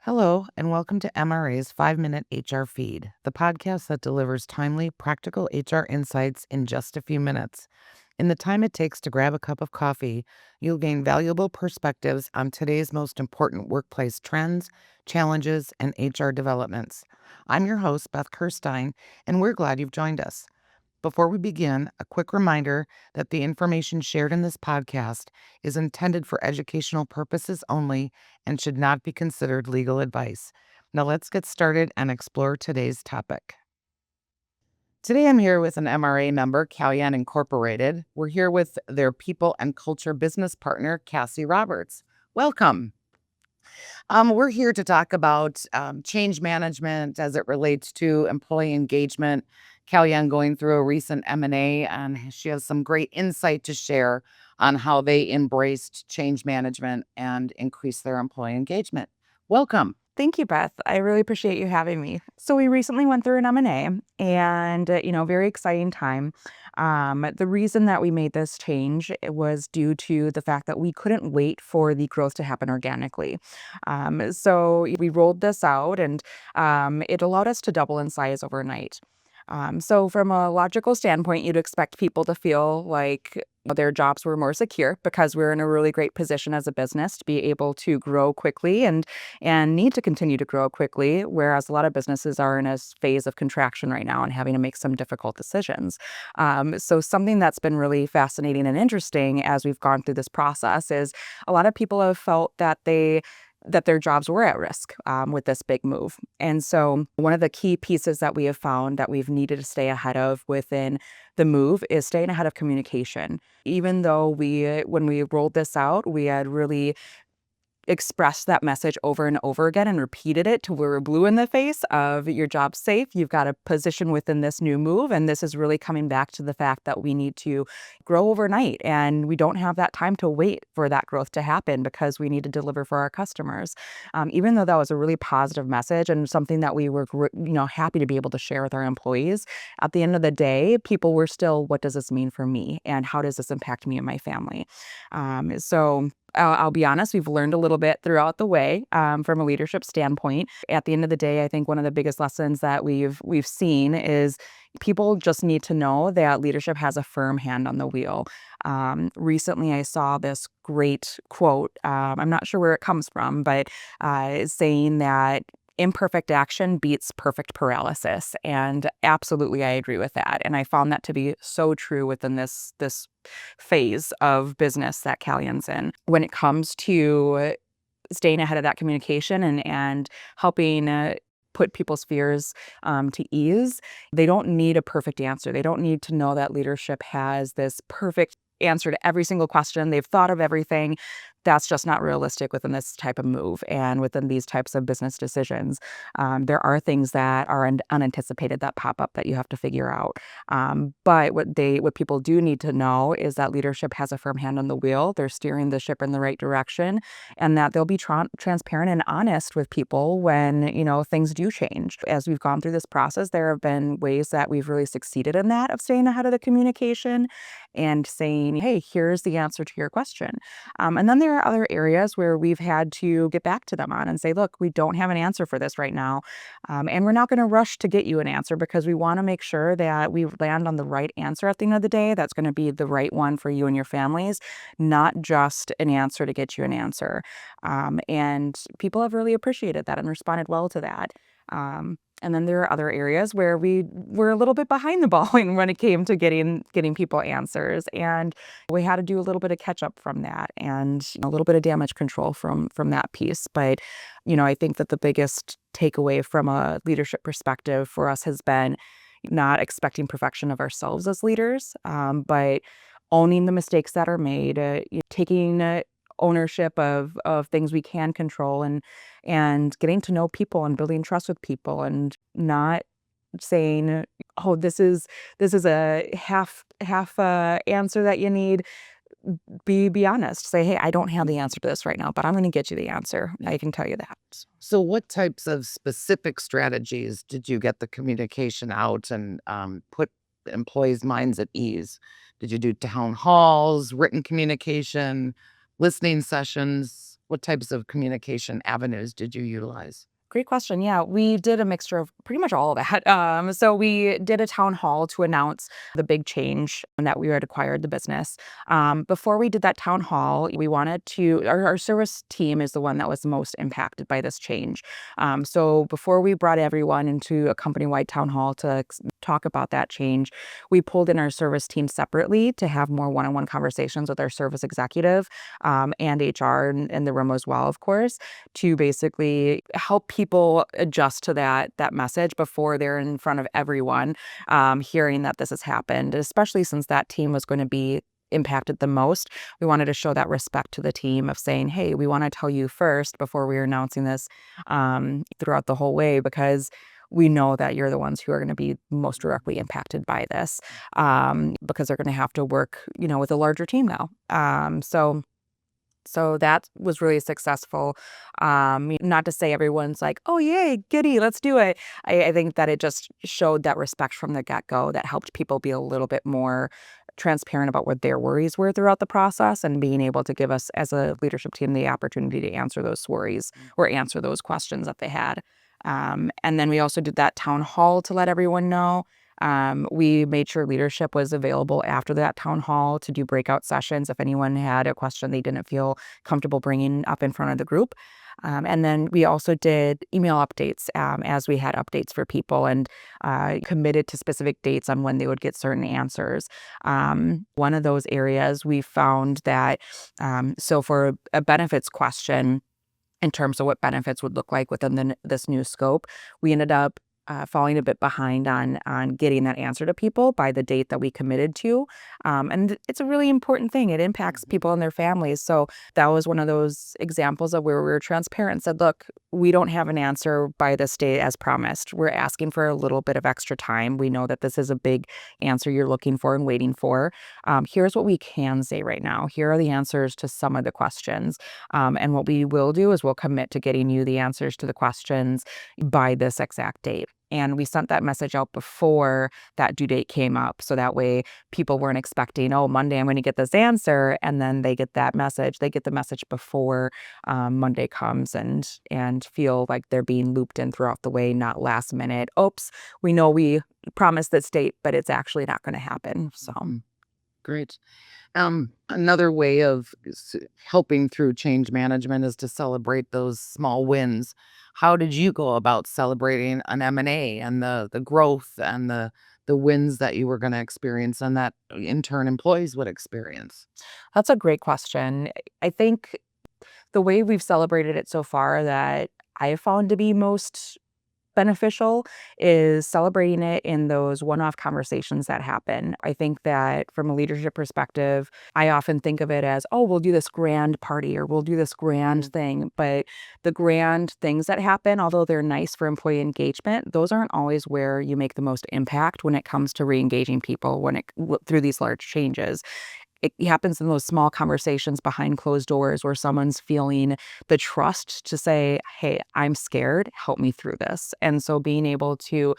Hello, and welcome to MRA's 5-Minute HR Feed, the podcast that delivers timely, practical HR insights in just a few minutes. In the time it takes to grab a cup of coffee, you'll gain valuable perspectives on today's most important workplace trends, challenges, and HR developments. I'm your host, Beth Kerstein, and we're glad you've joined us. Before we begin, a quick reminder that the information shared in this podcast is intended for educational purposes only and should not be considered legal advice. Now let's get started and explore today's topic. Today I'm here with an MRA member, CALJAN Incorporated. We're here with their people and culture business partner, Cassie Roberts. Welcome. We're here to talk about change management as it relates to employee engagement. Kellyanne going through a recent M&A, and she has some great insight to share on how they embraced change management and increased their employee engagement. Welcome. Thank you, Beth. I really appreciate you having me. So we recently went through an M&A and, very exciting time. The reason that we made this change was due to the fact that we couldn't wait for the growth to happen organically. So we rolled this out and it allowed us to double in size overnight. So from a logical standpoint, you'd expect people to feel like their jobs were more secure because we're in a really great position as a business to be able to grow quickly and need to continue to grow quickly, whereas a lot of businesses are in a phase of contraction right now and having to make some difficult decisions. So something that's been really fascinating and interesting as we've gone through this process is a lot of people have felt that their jobs were at risk with this big move. And so one of the key pieces that we have found that we've needed to stay ahead of within the move is staying ahead of communication. Even though when we rolled this out, we had really expressed that message over and over again and repeated it till we were blue in the face of your job's safe. You've got a position within this new move. And this is really coming back to the fact that we need to grow overnight and we don't have that time to wait for that growth to happen because we need to deliver for our customers. Even though that was a really positive message and something that we were, happy to be able to share with our employees, at the end of the day, people were still, what does this mean for me? And how does this impact me and my family? So I'll be honest, we've learned a little bit throughout the way from a leadership standpoint. At the end of the day, I think one of the biggest lessons that we've seen is people just need to know that leadership has a firm hand on the wheel. Recently, I saw this great quote. I'm not sure where it comes from, but saying that imperfect action beats perfect paralysis. And absolutely, I agree with that. And I found that to be so true within this phase of business that CALJAN's in. When it comes to staying ahead of that communication and helping put people's fears to ease, they don't need a perfect answer. They don't need to know that leadership has this perfect answer to every single question. They've thought of everything. That's just not realistic within this type of move and within these types of business decisions. There are things that are unanticipated that pop up that you have to figure out. But what people do need to know is that leadership has a firm hand on the wheel. They're steering the ship in the right direction, and that they'll be transparent and honest with people when things do change. As we've gone through this process, there have been ways that we've really succeeded in that of staying ahead of the communication and saying, "Hey, here's the answer to your question." And then there are other areas where we've had to get back to them on and say, look, we don't have an answer for this right now. And we're not going to rush to get you an answer because we want to make sure that we land on the right answer at the end of the day. That's going to be the right one for you and your families, not just an answer to get you an answer. And people have really appreciated that and responded well to that. And then there are other areas where we were a little bit behind the ball when it came to getting people answers. And we had to do a little bit of catch up from that and a little bit of damage control from that piece. But, I think that the biggest takeaway from a leadership perspective for us has been not expecting perfection of ourselves as leaders, but owning the mistakes that are made, taking ownership of things we can control and getting to know people and building trust with people and not saying, oh, this is a half answer that you need. Be honest. Say, hey, I don't have the answer to this right now, but I'm going to get you the answer. I can tell you that. So what types of specific strategies did you get the communication out and put employees' minds at ease? Did you do town halls, written communication, listening sessions? What types of communication avenues did you utilize? Great question. Yeah, we did a mixture of pretty much all of that. So we did a town hall to announce the big change and that we had acquired the business. Before we did that town hall, we wanted to, our service team is the one that was the most impacted by this change. So before we brought everyone into a company-wide town hall to talk about that change, we pulled in our service team separately to have more one-on-one conversations with our service executive and HR in the room as well, of course, to basically help people adjust to that message before they're in front of everyone, hearing that this has happened, especially since that team was going to be impacted the most. We wanted to show that respect to the team of saying, hey, we want to tell you first before we're announcing this throughout the whole way, because we know that you're the ones who are going to be most directly impacted by this, because they're going to have to work, with a larger team now. So that was really successful. Not to say everyone's like, oh, yay, giddy, let's do it. I think that it just showed that respect from the get-go that helped people be a little bit more transparent about what their worries were throughout the process, and being able to give us as a leadership team the opportunity to answer those worries or answer those questions that they had. And then we also did that town hall to let everyone know. We made sure leadership was available after that town hall to do breakout sessions if anyone had a question they didn't feel comfortable bringing up in front of the group. And then we also did email updates as we had updates for people, and committed to specific dates on when they would get certain answers. One of those areas we found that, so for a benefits question, in terms of what benefits would look like within this new scope, we ended up falling a bit behind on getting that answer to people by the date that we committed to. And it's a really important thing. It impacts people and their families. So that was one of those examples of where we were transparent and said, look, we don't have an answer by this date as promised. We're asking for a little bit of extra time. We know that this is a big answer you're looking for and waiting for. Here's what we can say right now. Here are the answers to some of the questions. And what we will do is we'll commit to getting you the answers to the questions by this exact date. And we sent that message out before that due date came up. So that way people weren't expecting, oh, Monday I'm going to get this answer. And then they get that message. They get the message before Monday comes, and feel like they're being looped in throughout the way, not last minute. Oops, we know we promised this date, but it's actually not going to happen. So. Great. Another way of helping through change management is to celebrate those small wins. How did you go about celebrating an M&A and the growth and the wins that you were going to experience and that in turn employees would experience? That's a great question. I think the way we've celebrated it so far that I have found to be most beneficial is celebrating it in those one-off conversations that happen. I think that from a leadership perspective, I often think of it as, oh, we'll do this grand party or we'll do this grand thing. But the grand things that happen, although they're nice for employee engagement, those aren't always where you make the most impact when it comes to re-engaging people through these large changes. It happens in those small conversations behind closed doors where someone's feeling the trust to say, hey, I'm scared, help me through this. And so being able to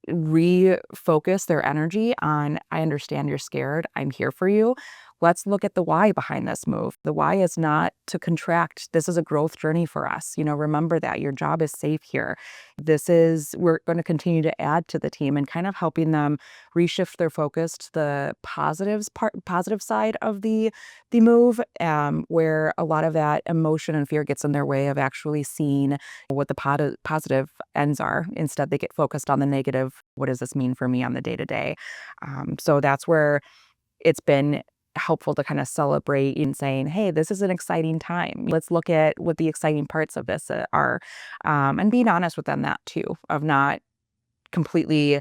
refocus their energy on, I understand you're scared, I'm here for you. Let's look at the why behind this move. The why is not to contract. This is a growth journey for us. Rember that your job is safe here. We're going to continue to add to the team, and kind of helping them reshift their focus to the positive side of the move, where a lot of that emotion and fear gets in their way of actually seeing what the positive ends are. Instead, they get focused on the negative. What does this mean for me on the day to day? So that's where it's been helpful to kind of celebrate in saying, hey, this is an exciting time. Let's look at what the exciting parts of this are, and being honest with them that too, of not completely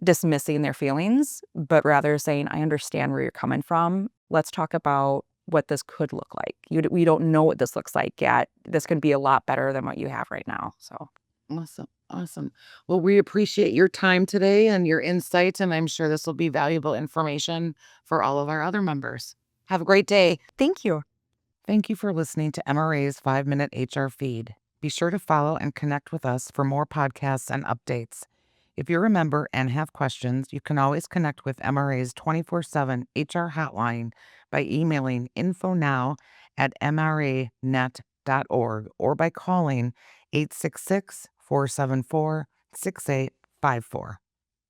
dismissing their feelings, but rather saying, I understand where you're coming from. Let's talk about what this could look like. We don't know what this looks like yet. This could be a lot better than what you have right now. So. Awesome. Awesome. Well, we appreciate your time today and your insights, and I'm sure this will be valuable information for all of our other members. Have a great day. Thank you. Thank you for listening to MRA's 5-Minute HR Feed. Be sure to follow and connect with us for more podcasts and updates. If you're a member and have questions, you can always connect with MRA's 24/7 HR hotline by emailing info now@mranet.com. caljan.org or by calling 866-474-6854.